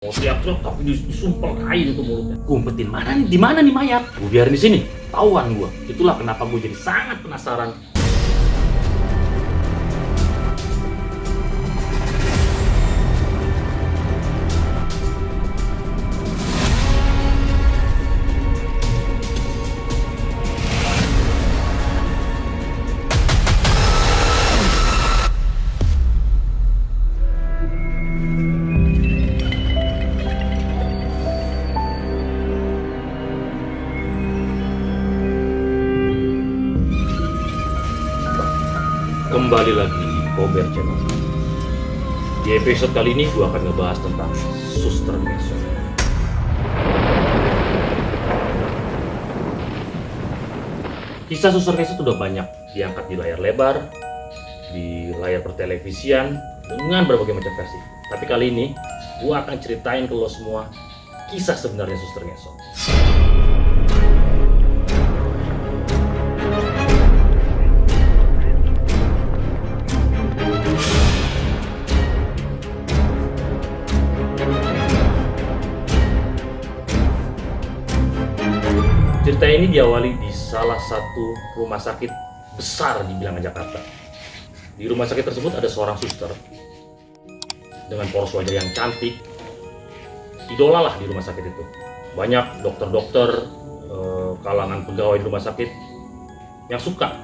Mau teriak-teriak tapi disumpel kain itu mulutnya. Gue umpetin mana nih? Di mana nih mayat? Gue biarin di sini. Tauan gue. Itulah kenapa gue jadi sangat penasaran. Kembali lagi di Kober Channel. Di episode kali ini gue akan ngebahas tentang Suster Ngesot. Kisah Suster Ngesot udah banyak diangkat di layar lebar, di layar pertelevisian, dengan berbagai macam versi. Tapi kali ini gue akan ceritain ke lo semua kisah sebenarnya Suster Ngesot. Cerita ini diawali di salah satu rumah sakit besar di bilangan Jakarta. Di rumah sakit tersebut ada seorang suster dengan poros wajah yang cantik, idola lah di rumah sakit itu. Banyak dokter-dokter, kalangan pegawai di rumah sakit yang suka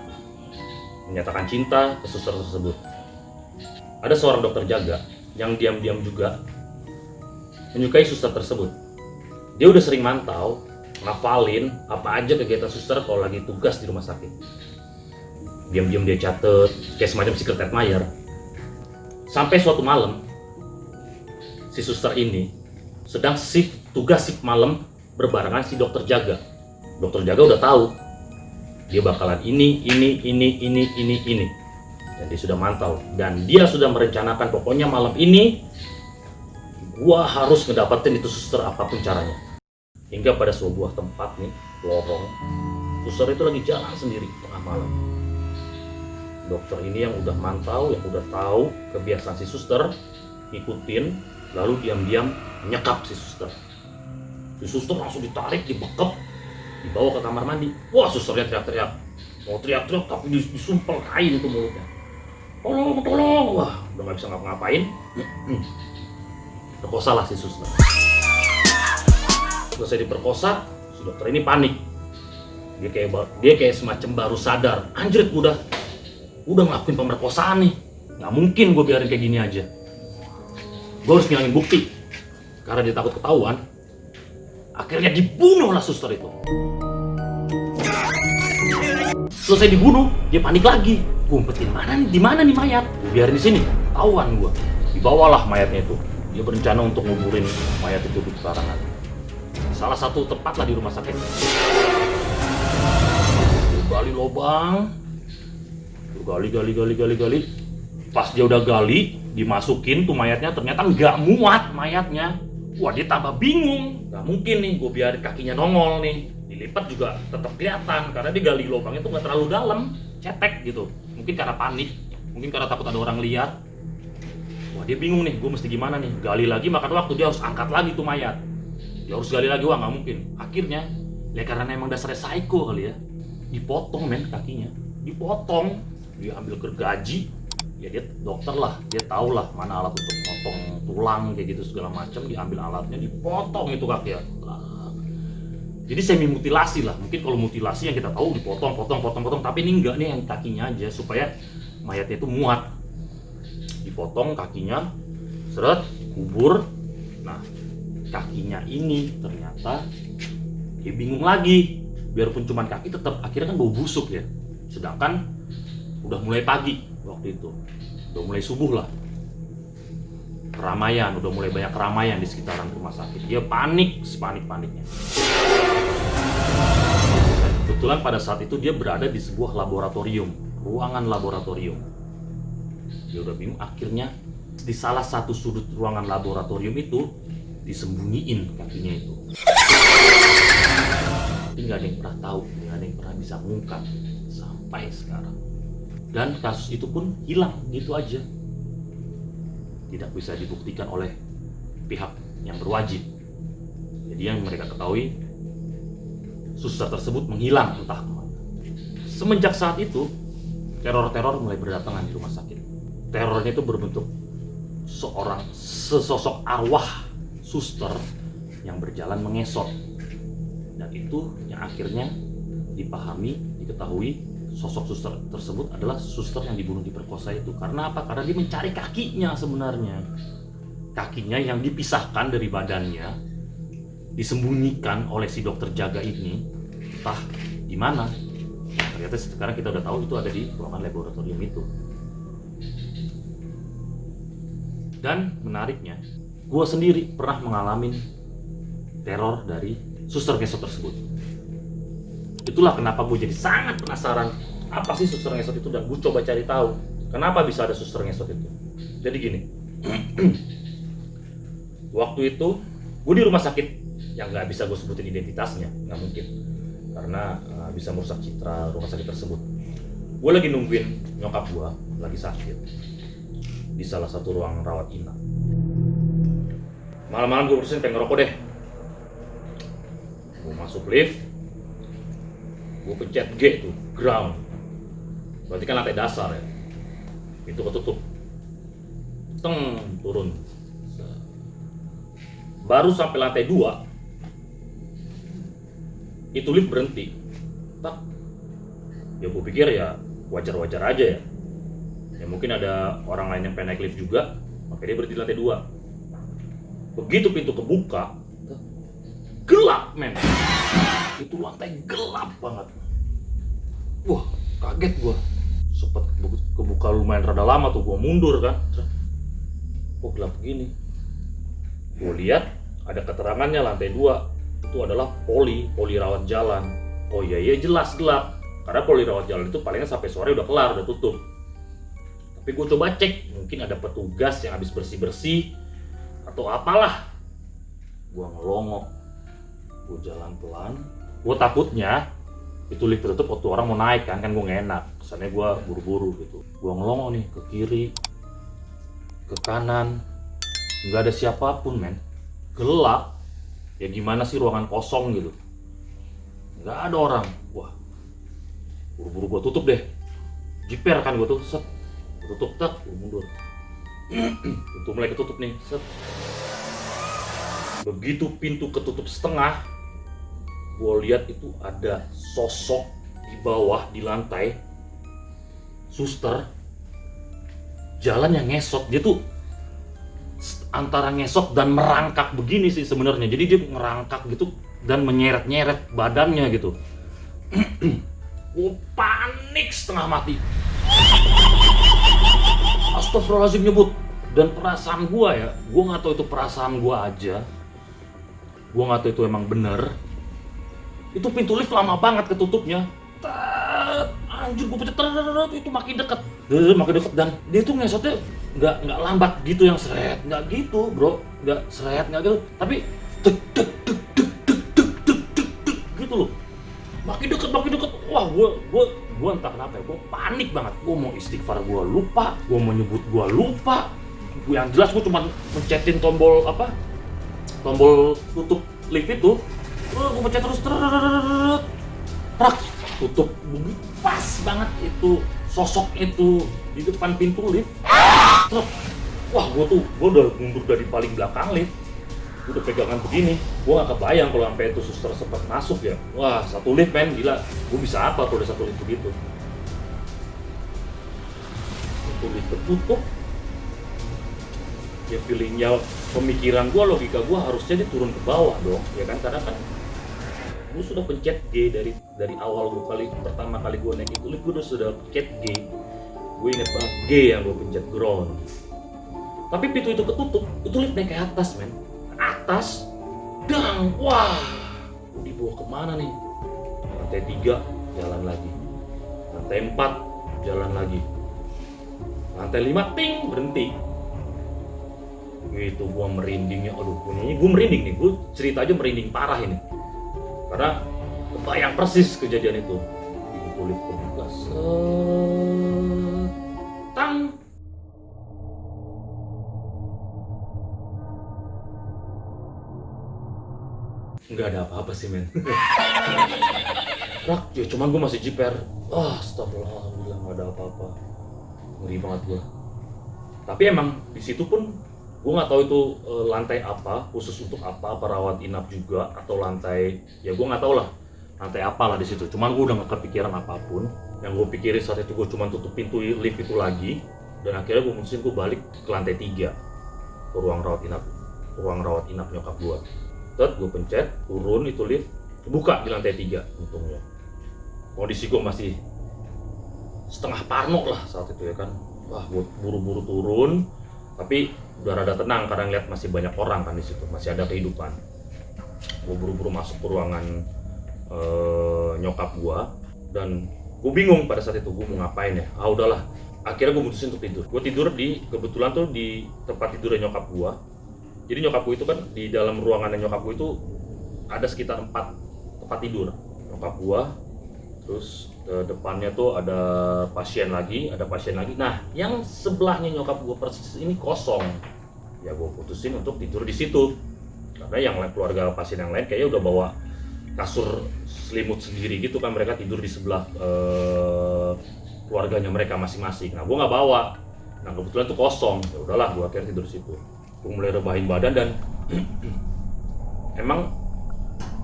menyatakan cinta ke suster tersebut. Ada seorang dokter jaga yang diam-diam juga menyukai suster tersebut. Dia udah sering mantau, ngafalin apa aja kegiatan suster kalau lagi tugas di rumah sakit. Diam-diam dia catet, kayak semacam secret admirer. Sampai suatu malam, si suster ini sedang tugas shift malam berbarengan si dokter jaga. Dokter jaga udah tahu dia bakalan ini. Dan dia sudah mantau dan dia sudah merencanakan pokoknya malam ini gua harus ngedapetin itu suster apapun caranya. Hingga pada sebuah tempat nih, lorong, suster itu lagi jalan sendiri tengah malam. Dokter ini yang udah mantau, yang udah tahu kebiasaan si suster, ikutin, lalu diam-diam nyekap si suster. Si suster langsung ditarik, dibekep, dibawa ke kamar mandi. Wah, susternya teriak-teriak. Mau teriak-teriak tapi disumpel kain itu mulutnya. Tolong, tolong. Wah, udah gak bisa ngapa-ngapain. Perkosalah si suster. Selesai diperkosa, si dokter ini panik. Dia kayak semacam baru sadar. Anjrit, udah ngelakuin pemerkosaan nih. Nggak mungkin gue biarin kayak gini aja. Gue harus ngilangin bukti. Karena dia takut ketahuan. Akhirnya dibunuhlah suster itu. Selesai dibunuh, dia panik lagi. Gue umpetin mana nih? Di mana nih mayat? Gue biarin di sini. Ketahuan gue. Dibawalah mayatnya itu. Dia berencana untuk nguburin mayat itu di pekarangan. Salah satu tempat lah di rumah sakit. Gali lubang, gali. Pas dia udah gali, dimasukin tuh mayatnya, ternyata nggak muat mayatnya. Wah, dia tambah bingung. Nggak mungkin nih, gue biarin kakinya nongol nih. Dilipat juga tetap kelihatan karena dia gali lubangnya tuh nggak terlalu dalam, cetek gitu. Mungkin karena panik, mungkin karena takut ada orang lihat. Wah, dia bingung nih, gue mesti gimana nih? Gali lagi makan waktu, dia harus angkat lagi tuh mayat. Dia harus gali lagi, wah nggak mungkin. Akhirnya, ya karena emang dasarnya psycho kali ya, dipotong men kakinya, dipotong, dia ambil gergaji, ya dia dokter lah, dia tahu lah mana alat untuk potong tulang kayak gitu segala macam, diambil alatnya, dipotong itu kakinya. Jadi semi mutilasi lah, mungkin kalau mutilasi yang kita tahu dipotong, tapi ini enggak nih yang kakinya aja supaya mayatnya itu muat. Dipotong kakinya, seret, kubur. Nah, kakinya ini ternyata dia bingung lagi, biarpun cuma kaki tetap akhirnya kan bau busuk ya. Sedangkan udah mulai pagi waktu itu, udah mulai subuh lah, keramaian, udah mulai banyak keramaian di sekitaran rumah sakit. Dia panik, sepanik-paniknya. Dan kebetulan pada saat itu dia berada di sebuah laboratorium, ruangan laboratorium. Dia udah bingung, akhirnya di salah satu sudut ruangan laboratorium itu disembunyiin kakinya itu. Tapi nggak ada yang pernah tahu, nggak ada yang pernah bisa mengungkap sampai sekarang. Dan kasus itu pun hilang gitu aja. Tidak bisa dibuktikan oleh pihak yang berwajib. Jadi yang mereka ketahui, suster tersebut menghilang entah kemana. Semenjak saat itu, teror-teror mulai berdatangan di rumah sakit. Terornya itu berbentuk sesosok arwah suster yang berjalan mengesot. Dan itu yang akhirnya diketahui sosok suster tersebut adalah suster yang dibunuh diperkosa itu. Karena apa? Karena dia mencari kakinya sebenarnya. Kakinya yang dipisahkan dari badannya, disembunyikan oleh si dokter jaga ini, entah di mana. Ternyata sekarang kita udah tahu itu ada di ruangan laboratorium itu. Dan menariknya, gue sendiri pernah mengalami teror dari suster ngesot tersebut. Itulah kenapa gue jadi sangat penasaran apa sih suster ngesot itu, dan gue coba cari tahu kenapa bisa ada suster ngesot itu. Jadi gini, waktu itu gue di rumah sakit yang nggak bisa gue sebutin identitasnya, nggak mungkin, karena bisa merusak citra rumah sakit tersebut. Gue lagi nungguin nyokap gue lagi sakit di salah satu ruang rawat inap. Malam-malam gue berusaha pengen ngerokok deh. Gue masuk lift, gue pencet G tuh, ground. Berarti kan lantai dasar ya. Itu ketutup. Teng, turun. Baru sampai lantai 2, itu lift berhenti. Tak. Ya gue pikir ya wajar-wajar aja ya. Ya mungkin ada orang lain yang pengen naik lift juga, makanya dia berhenti di lantai 2. Begitu pintu kebuka, gelap men. Itu lantai gelap banget. Wah, kaget gua. Sempet kebuka lumayan rada lama tuh, gua mundur kan. Kok gelap begini? Gua lihat ada keterangannya lantai 2 itu adalah poli rawat jalan. Oh iya jelas gelap. Karena poli rawat jalan itu palingnya sampai sore udah kelar, udah tutup. Tapi gue coba cek, mungkin ada petugas yang habis bersih-bersih atau apalah. Gue ngelongok, gue jalan pelan. Gue takutnya itu lift tertutup waktu orang mau naik kan gue gak enak. Kesannya gue buru-buru gitu. Gue ngelongok nih ke kiri, ke kanan, nggak ada siapapun men. Gelap, ya gimana sih ruangan kosong gitu. Nggak ada orang. Wah, buru-buru gue tutup deh. Jiper kan gue tuh, set. Tutup tak, gue mundur. Pintu mulai ketutup nih, set. Begitu pintu ketutup setengah, gue lihat itu ada sosok di bawah di lantai, suster, jalan yang ngesot. Dia tuh antara ngesot dan merangkak begini sih sebenarnya. Jadi dia ngerangkak gitu dan menyeret-nyeret badannya gitu. Gue panik setengah mati. Astagfirullahaladzim nyebut. Dan perasaan gue ya, gue gak tahu itu perasaan gue aja, gue gak tahu itu emang bener. Itu pintu lift lama banget ketutupnya. Anjir, gue pencet, itu makin deket. Dan dia tuh ngesotnya nggak lambat gitu yang seret, nggak gitu bro, nggak seret, nggak gitu, tapi deg gitu loh. Makin deket. Wah, gue entah kenapa ya, gue panik banget. Gue mau istighfar, gue lupa. Gue mau nyebut, gue lupa. Yang jelas gue cuma mencetin tombol tutup lift itu. Gue pencet terus, tutup. Pas banget itu sosok itu di depan pintu lift. Wah, gue udah mundur dari paling belakang lift. Gue udah pegangan begini, gue gak kebayang kalau sampai itu suster sempat masuk ya. Wah, satu lift men, gila. Gue bisa apa kalau udah satu lift begitu. Satu lift tertutup. Ya feelingnya, pemikiran gue, logika gue harusnya dia turun ke bawah dong, ya kan? Karena kan gue sudah pencet G dari awal pertama kali gue naik itu lift, gue sudah pencet G. Gue inget banget G yang gue pencet, ground. Tapi pintu itu ketutup, itu lift naik ke atas men. Atas, dang, wah, dibawa kemana nih? Lantai 3, jalan lagi. Lantai 4, jalan lagi. Lantai 5, ting, berhenti. Gitu, gua merindingnya, aduh, gue merinding nih, gue cerita aja merinding parah ini. Karena kebayang persis kejadian itu. Pintu lift kebuka, tang. Nggak ada apa-apa sih men. Rak, ya cuman gue masih jiper. Astagfirullah, alhamdulillah nggak ada apa-apa. Ngeri banget gue. Tapi emang di situ pun gue nggak tahu itu lantai apa, khusus untuk apa rawat inap juga atau lantai, ya gue nggak tahu lah lantai apa lah di situ. Cuman gue udah nggak kepikiran apapun. Yang gue pikirin saat itu gue cuma tutup pintu lift itu lagi, dan akhirnya gue mutusin gue balik ke lantai 3 ke ruang rawat inap nyokap gue. Gue pencet, turun itu lift, buka di lantai 3 untungnya. Kondisi gue masih setengah parno lah saat itu ya kan. Wah, gue buru-buru turun, tapi udah rada tenang karena ngeliat masih banyak orang kan di situ, masih ada kehidupan. Gue buru-buru masuk ke ruangan nyokap gue, dan gue bingung pada saat itu gue mau ngapain ya. Udahlah, akhirnya gue mutusin untuk tidur. Gue tidur kebetulan tuh di tempat tidurnya nyokap gue. Jadi nyokap gue itu kan di dalam ruangannya nyokap gue itu ada sekitar 4 tempat tidur nyokap gue. Terus depannya tuh ada pasien lagi. Nah, yang sebelahnya nyokap gue persis ini kosong. Ya gue putusin untuk tidur di situ. Karena yang keluarga pasien yang lain kayaknya udah bawa kasur selimut sendiri gitu kan, mereka tidur di sebelah keluarganya mereka masing-masing. Nah, gue nggak bawa. Nah, kebetulan tuh kosong. Ya udahlah, gue akhirnya tidur di situ. Gue mulai rebahin badan dan emang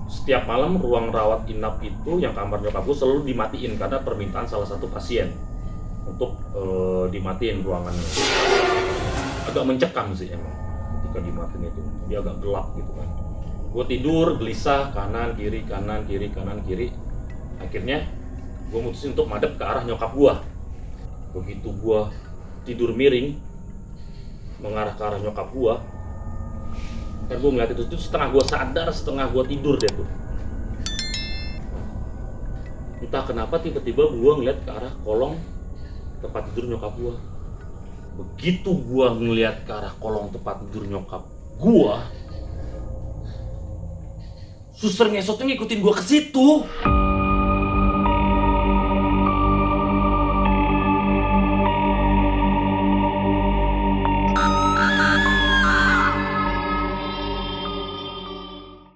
setiap malam ruang rawat inap itu yang kamar nyokap gue selalu dimatiin karena permintaan salah satu pasien untuk dimatiin ruangannya. Agak mencekam sih emang ketika dimatiin itu, dia agak gelap gitu kan. Gue tidur gelisah, kanan kiri. Akhirnya gue mutusin untuk madep ke arah nyokap gue. Begitu gue tidur miring mengarah ke arah nyokap gue, kan gue ngeliat itu setengah gue sadar, setengah gue tidur deh tuh. Entah kenapa tiba-tiba gue ngeliat ke arah kolong tempat tidur nyokap gue. Begitu gue ngeliat ke arah kolong tempat tidur nyokap gue, suster ngesotnya ngikutin gue ke situ.